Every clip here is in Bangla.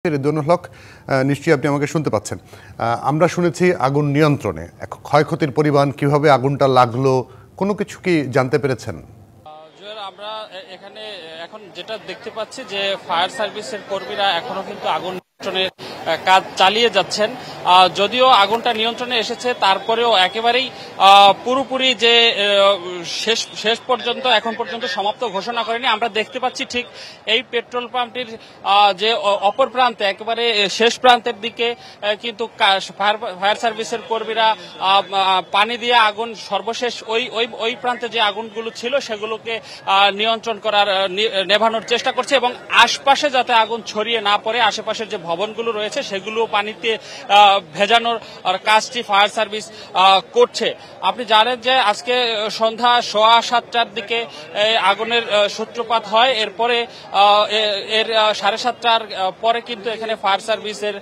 রেদওয়ানুল হক, নিশ্চয়ই আপনি আমাকে শুনতে পাচ্ছেন। আমরা শুনেছি আগুন নিয়ন্ত্রণে, ক্ষয়ক্ষতির পরিমাণ, কিভাবে আগুনটা লাগলো, কোনো কিছু কি জানতে পেরেছেন? আমরা এখানে এখন যেটা দেখতে পাচ্ছি যে ফায়ার সার্ভিসের কর্মীরা এখনো কিন্তু আগুন নিয়ন্ত্রণের কাজ চালিয়ে যাচ্ছেন। যদিও আগুনটা নিয়ন্ত্রণে এসেছে, তারপরেও একেবারেই পুরোপুরি যে শেষ পর্যন্ত এখন পর্যন্ত সমাপ্ত ঘোষণা করেনি। আমরা দেখতে পাচ্ছি ঠিক এই পেট্রোল পাম্পটির যে অপর প্রান্তে, একেবারে শেষ প্রান্তের দিকে কিন্তু ফায়ার সার্ভিসের কর্মীরা পানি দিয়ে আগুন সর্বশেষ ওই প্রান্তে যে আগুনগুলো ছিল সেগুলোকে নিয়ন্ত্রণ করার, নেভানোর চেষ্টা করছে এবং আশপাশে যাতে আগুন ছড়িয়ে না পড়ে, আশেপাশের যে ভবনগুলো রয়েছে সেগুলো পানিতে ভেজানোর কাজটি ফায়ার সার্ভিস করছে। আপনি জানেন যে আজকে সন্ধ্যা 7:15টার দিকে আগুনের সূত্রপাত হয়। এরপরে এর 7:30টার পরে কিন্তু এখানে ফায়ার সার্ভিসের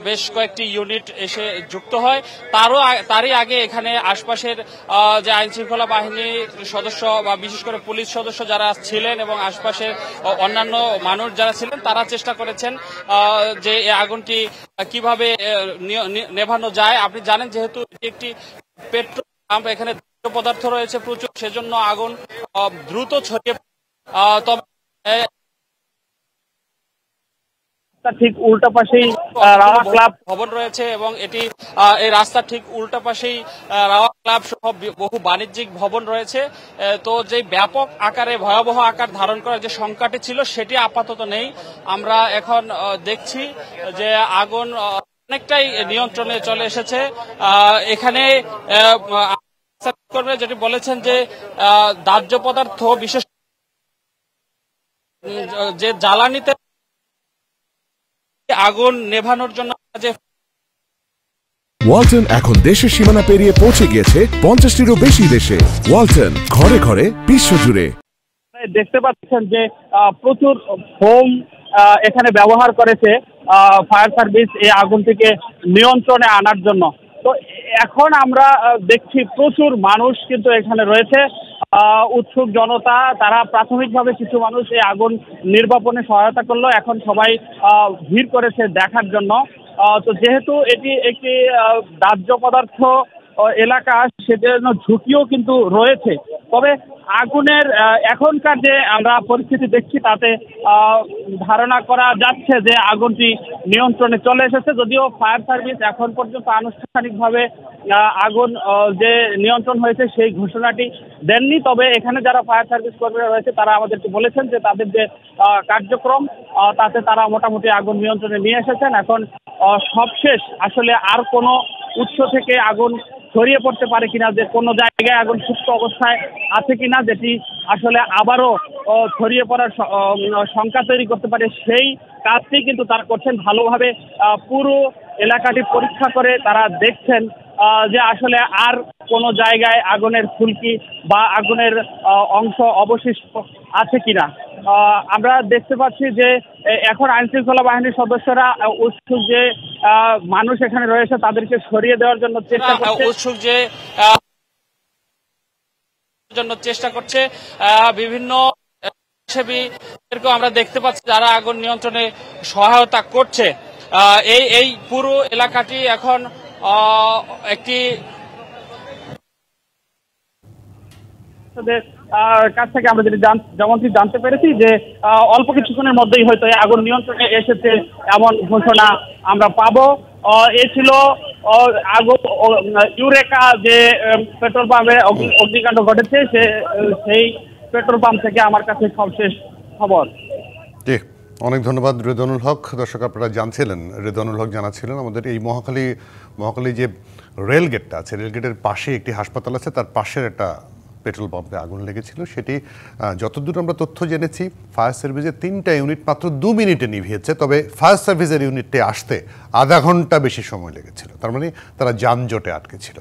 বেশ কয়েকটি ইউনিট এসে যুক্ত হয়। তারই আগে এখানে আশপাশের যে আইন শৃঙ্খলা বাহিনীর সদস্য বা বিশেষ করে পুলিশ সদস্য যারা ছিলেন এবং আশপাশের অন্যান্য মানুষ যারা ছিলেন, তারা চেষ্টা করেছেন যে এই আগুনটি কিভাবে নেভানো যায়। আপনি জানেন যেহেতু এটি একটি পেট্রোল পাম্প, এখানে পদার্থ রয়েছে প্রচুর, সেজন্য আগুন দ্রুত ছড়িয়ে তবে ঠিক উল্টা পাশেই রাওয়া ক্লাব ভবন রয়েছে এবং এটি এই রাস্তার ঠিক উল্টা পাশেই রাওয়া ক্লাব সহ বহু বাণিজ্যিক ভবন রয়েছে। তো যে ব্যাপক আকারে ভয়াবহ আকার ধারণ করার যে শঙ্কাটি ছিল সেটি আপাতত নেই। আমরা এখন দেখছি যে আগুন অনেকটাই নিয়ন্ত্রণে চলে এসেছে। এখানে যেটি বলেছেন যে দাহ্য পদার্থ, বিশেষ যে জ্বালানিতে আগুন নেভানোর জন্য যে ওয়ালটন এখন দেশের সীমানা পেরিয়ে পৌঁছে গিয়েছে 50টিরও বেশি দেশে। ওয়ালটন, ঘরে ঘরে বিশ্বজুড়ে। দেখতে পাচ্ছেন যে প্রচুর ফোম এখানে ব্যবহার করেছে ফায়ার সার্ভিস এই আগুন থেকে নিয়ন্ত্রণে আনার জন্য। তো এখন আমরা দেখছি প্রচুর মানুষ কিন্তু এখানে রয়েছে, উৎসুক জনতা। তারা প্রাথমিকভাবে কিছু মানুষ এই আগুন নির্বাপনে সহায়তা করলো, এখন সবাই ভিড় করেছে দেখার জন্য। তো যেহেতু এটি একটি দাহ্য পদার্থ এলাকা, সেজন্য ঝুঁকিও কিন্তু রয়েছে। তবে আগুনের এখনকার যে আমরা পরিস্থিতি দেখছি তাতে ধারণা করা যাচ্ছে যে আগুনটি নিয়ন্ত্রণে চলে এসেছে। যদিও ফায়ার সার্ভিস এখন পর্যন্ত আনুষ্ঠানিকভাবে আগুন যে নিয়ন্ত্রণ হয়েছে সেই ঘোষণাটি দেননি। তবে এখানে যারা ফায়ার সার্ভিস কর্মীরা রয়েছে তারা আমাদেরকে বলেছেন যে তাদের যে কার্যক্রম তাতে তারা মোটামুটি আগুন নিয়ন্ত্রণে নিয়ে এসেছেন। এখন সবশেষ আসলে আর কোনো উৎস থেকে আগুন ছড়িয়ে পড়তে পারে কিনা, যে কোনো জায়গায় আগুন সুপ্ত অবস্থায় আছে কিনা, যেটি আসলে আবারও ছড়িয়ে পড়ার শঙ্কা তৈরি করতে পারে, সেই কাজটি কিন্তু তারা করছেন ভালোভাবে। পুরো এলাকাটি পরীক্ষা করে তারা দেখছেন যে আসলে আর কোনো জায়গায় আগুনের ফুলকি বা আগুনের অংশ অবশিষ্ট আছে কিনা। আমরা দেখতে পাচ্ছি যে এখন আইন শৃঙ্খলা বাহিনীর সদস্যরা উৎসুক যে মানুষ এখানে রয়েছে তাদেরকে সরিয়ে দেওয়ার জন্য চেষ্টা করছে। বিভিন্ন আমরা দেখতে পাচ্ছি যারা আগুন নিয়ন্ত্রণে সহায়তা করছে। এই পুরো এলাকাটি এখন একটি কাছ থেকে আমরা যেমনটি জানতে পেরেছি যে অল্প কিছুক্ষণের মধ্যেই হয়তো আগুন নিয়ন্ত্রণে এসেছে এমন ঘোষণা আমরা পাবো। এ ছিল আগুন ইউরেকা যে পেট্রোল পাম্পে অগ্নিকাণ্ড ঘটেছে সেই পেট্রোল পাম্প থেকে আমার কাছে সবশেষ খবর। অনেক ধন্যবাদ রেদওয়ানুল হক। দর্শক, আপনারা জানছিলেন, রেদওয়ানুল হক জানাচ্ছিলেন আমাদের এই মহাখালী যে রেলগেটটা আছে, রেলগেটের পাশে একটি হাসপাতাল আছে, তার পাশের একটা পেট্রোল পাম্পে আগুন লেগেছিল। সেটি যতদূর আমরা তথ্য জেনেছি, ফায়ার সার্ভিসের 3টা ইউনিট মাত্র 2 মিনিটে নিভিয়েছে। তবে ফায়ার সার্ভিসের ইউনিটে আসতে আধা ঘন্টা বেশি সময় লেগেছিল। তার মানে তারা যানজটে আটকে ছিল।